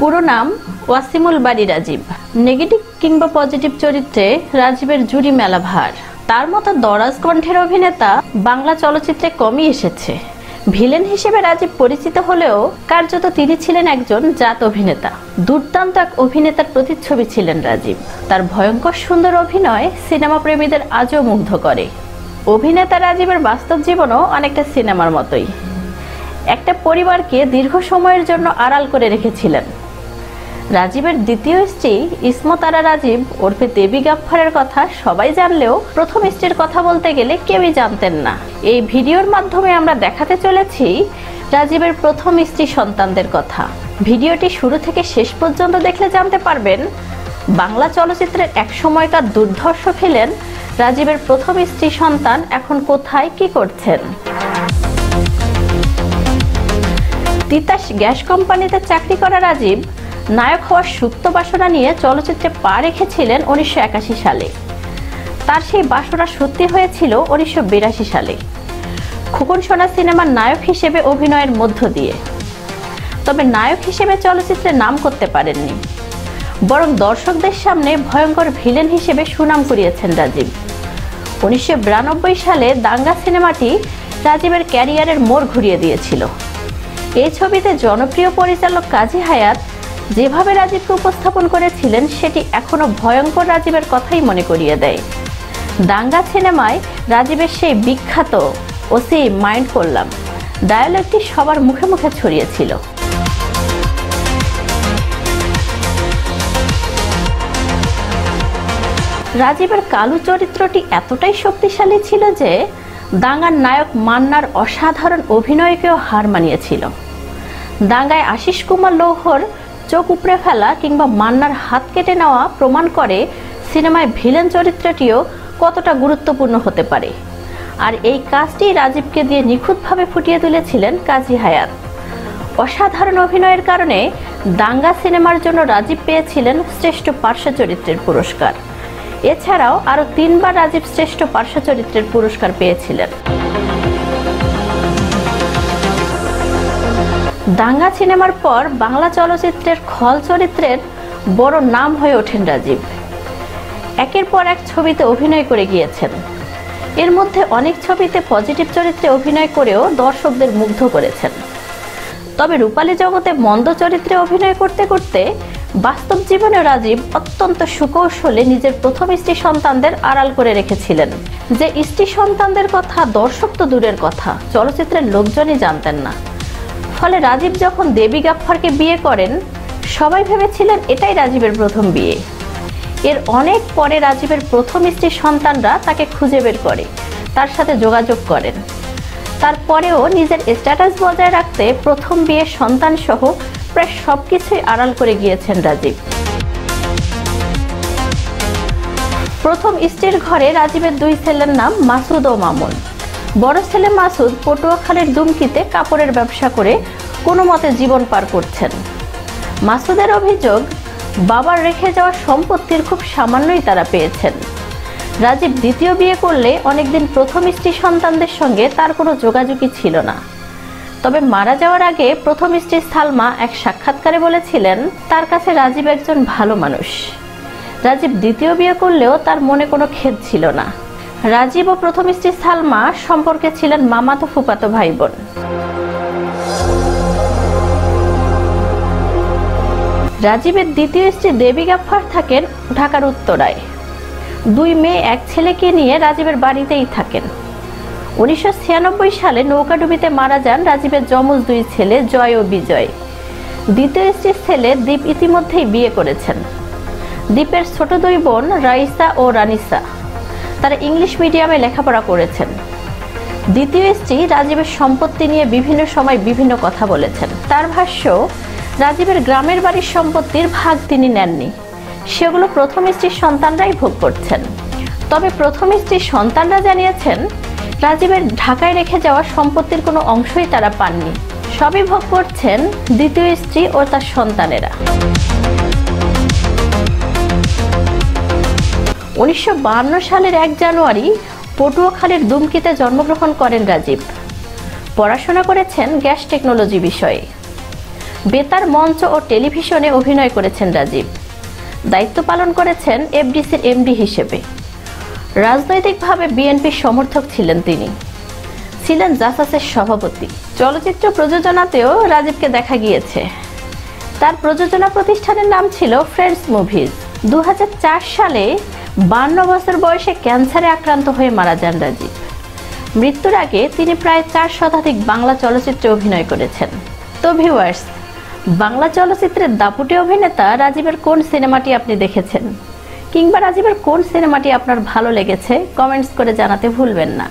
পুরো নাম ওয়াসিমুল বারী রাজীব। নেগেটিভ কিংবা পজিটিভ চরিত্রে রাজীবের জুড়ি মেলা ভার। তার মতো দরাজ কণ্ঠের অভিনেতা বাংলা চলচ্চিত্রে কমই এসেছে। ভিলেন হিসেবে রাজীব পরিচিত হলেও কার্যত তিনি ছিলেন একজন জাত অভিনেতা। দুর্দান্ত এক অভিনেতার প্রতিচ্ছবি ছিলেন রাজীব। তার ভয়ঙ্কর সুন্দর অভিনয় সিনেমা প্রেমীদের আজও মুগ্ধ করে। অভিনেতা রাজীবের বাস্তব জীবনও অনেকটা সিনেমার মতোই। একটা পরিবারকে দীর্ঘ সময়ের জন্য আড়াল করে রেখেছিলেন। রাজীবের দ্বিতীয় স্ত্রী ইসমত আরা রাজীব ওরফে দেবী গাফফারের কথা সবাই জানলেও প্রথম স্ত্রীর কথা বলতে গেলে কেউই জানতেন না। এই ভিডিওর মাধ্যমে আমরা দেখাতে চলেছি রাজীবের প্রথম স্ত্রী সন্তানদের কথা। ভিডিওটি শুরু থেকে শেষ পর্যন্ত দেখলে জানতে পারবেন বাংলা চলচ্চিত্রের এক সময়কার দুর্ধর্ষ ভিলেন রাজীবের প্রথম স্ত্রী সন্তান এখন কোথায় কি করছেন। তিতাস গ্যাস কোম্পানিতে চাকরি করা রাজীব নায়ক হওয়ার সুপ্ত বাসনা নিয়ে চলচ্চিত্রে পা রেখেছিলেন 1981 সালে। তার সেই বাসনা সত্যি হয়েছিল 1982 সালে খোকন সোনা সিনেমার নায়ক হিসেবে অভিনয়ের মধ্য দিয়ে। তবে নায়ক হিসেবে চলচ্চিত্রে নাম করতে পারেননি, বরং দর্শকদের সামনে ভয়ঙ্কর ভিলেন হিসেবে সুনাম কুড়িয়েছেন রাজীব। 1992 সালে দাঙ্গা সিনেমাটি রাজীবের ক্যারিয়ারের মোড় ঘুরিয়ে দিয়েছিল। এই ছবিতে জনপ্রিয় পরিচালক কাজী হায়াত যেভাবে রাজীবকে উপস্থাপন করেছিলেন সেটি এখনো ভয়ঙ্কর রাজীবের কথাই মনে করিয়ে দেয়। দাঙ্গা সিনেমায় রাজীবের সেই বিখ্যাত ওসি মাইন্ড করলাম ডায়ালগটি সবার মুখে মুখে ছড়িয়েছিল। রাজীবের কালু চরিত্রটি এতটাই শক্তিশালী ছিল যে দাঙ্গার নায়ক মান্নার অসাধারণ অভিনয়কেও হার মানিয়েছিল। দাঙ্গায় আশিস কুমার লৌহর চোখ উপড়ে ফেলা কিংবা মান্নার হাত কেটে নেওয়া প্রমাণ করে সিনেমায় ভিলেন চরিত্রটিও কতটা গুরুত্বপূর্ণ হতে পারে। আর এই কাজটি রাজীবকে দিয়ে নিখুঁতভাবে ফুটিয়ে তুলেছিলেন কাজী হায়াত। অসাধারণ অভিনয়ের কারণে দাঙ্গা সিনেমার জন্য রাজীব পেয়েছিলেন শ্রেষ্ঠ পার্শ্ব চরিত্রের পুরস্কার। এছাড়াও আরও 3 বার রাজীব শ্রেষ্ঠ পার্শ্ব চরিত্রের পুরস্কার পেয়েছিলেন। দাঙ্গা সিনেমার পর বাংলা চলচ্চিত্রের খল চরিত্রের বড় নাম হয়ে ওঠেন রাজীব। একের পর এক ছবিতে অভিনয় করে গিয়েছেন। এর মধ্যে অনেক ছবিতে পজিটিভ চরিত্রে অভিনয় করেও দর্শকদের মুগ্ধ করেছেন। তবে রূপালী জগতে মন্দ চরিত্রে অভিনয় করতে করতে বাস্তব জীবনে রাজীব অত্যন্ত সুকৌশলে নিজের প্রথম স্ত্রী সন্তানদের আড়াল করে রেখেছিলেন। যে স্ত্রী সন্তানদের কথা দর্শক তো দূরের কথা, চলচ্চিত্রের লোকজনই জানতেন না। ফলে রাজীব যখন দেবী গাফফারকে বিয়ে করেন সবাই ভেবেছিলেন এটাই রাজীবের প্রথম বিয়ে। এর অনেক পরে রাজীবের প্রথম স্ত্রী সন্তানরা তাকে খুঁজে বের করে তার সাথে যোগাযোগ করেন। তারপরেও নিজের স্ট্যাটাস বজায় রাখতে প্রথম বিয়ের সন্তান সহ প্রায় সবকিছুই আড়াল করে গিয়েছেন রাজীব। প্রথম স্ত্রীর ঘরে রাজীবের 2 ছেলের নাম মাসুদ ও মামুন। বড় ছেলে মাসুদ পটুয়াখালীর দুমকিতে কাপড়ের ব্যবসা করে কোনো মতে জীবন পার করছেন। মাসুদের অভিযোগ বাবার রেখে যাওয়া সম্পত্তির খুব সামান্যই তারা পেয়েছেন। রাজীব দ্বিতীয় বিয়ে করলে অনেকদিন প্রথম স্ত্রী সন্তানদের সঙ্গে তার কোনো যোগাযোগই ছিল না। তবে মারা যাওয়ার আগে প্রথম স্ত্রী সালমা এক সাক্ষাৎকারে বলেছিলেন তার কাছে রাজীব একজন ভালো মানুষ। রাজীব দ্বিতীয় বিয়ে করলেও তার মনে কোনো খেদ ছিল না। রাজীব ও প্রথম স্ত্রী সালমা সম্পর্কে ছিলেন মামাতো ফুফাতো ভাই বোন। রাজীবের দ্বিতীয় স্ত্রী দেবী গাফফার থাকেন ঢাকার উত্তরায়। 2 মেয়ে 1 ছেলেকে নিয়ে রাজীবের বাড়িতেই থাকেন। 1996 সালে নৌকাডুবিতে মারা যান রাজীবের যমজ 2 ছেলে জয় ও বিজয়। দ্বিতীয় স্ত্রীর ছেলে দীপ ইতিমধ্যেই বিয়ে করেছেন। দীপের ছোট 2 বোন রাইসা ও রানিসা, তারা ইংলিশ মিডিয়ামে লেখাপড়া করেছেন। দ্বিতীয় স্ত্রী রাজীবের সম্পত্তি নিয়ে বিভিন্ন সময় বিভিন্ন কথা বলেছেন। তার ভাষ্য, রাজীবের গ্রামের বাড়ির সম্পত্তির ভাগ তিনি নেননি, সেগুলো প্রথম স্ত্রীর সন্তানরাই ভোগ করছেন। তবে প্রথম স্ত্রীর সন্তানরা জানিয়েছেন রাজীবের ঢাকায় রেখে যাওয়া সম্পত্তির কোনো অংশই তারা পাননি, সবই ভোগ করছেন দ্বিতীয় স্ত্রী ও তার সন্তানেরা। 1952 সালের 1 জানুয়ারি পটুয়াখালীর দুমকিতে জন্মগ্রহণ করেন রাজীব। পড়াশোনা করেছেন গ্যাস টেকনোলজি বিষয়ে। বেতার মঞ্চ ও টেলিভিশনে অভিনয় করেছেন রাজীব। দায়িত্ব পালন করেছেন এফডিসির এমডি হিসেবে। রাজনৈতিকভাবে বিএনপির সমর্থক ছিলেন তিনি। ছিলেন জাসাসের সভাপতি। চলচ্চিত্র প্রযোজনাতেও রাজীবকে দেখা গিয়েছে। তার প্রযোজনা প্রতিষ্ঠানের নাম ছিল ফ্রেন্ডস মুভিজ। 2004 সালে 52 বছর বয়সে ক্যান্সারে আক্রান্ত হয়ে মারা যান রাজীব। মৃত্যুর আগে তিনি প্রায় 4 শতাধিক বাংলা চলচ্চিত্রে অভিনয় করেছেন। তো ভিউয়ার্স, বাংলা চলচ্চিত্রের দাপুটে অভিনেতা রাজীবের কোন সিনেমাটি আপনি দেখেছেন, কিংবা রাজীবের কোন সিনেমাটি আপনার ভালো লেগেছে, কমেন্টস করে জানাতে ভুলবেন না।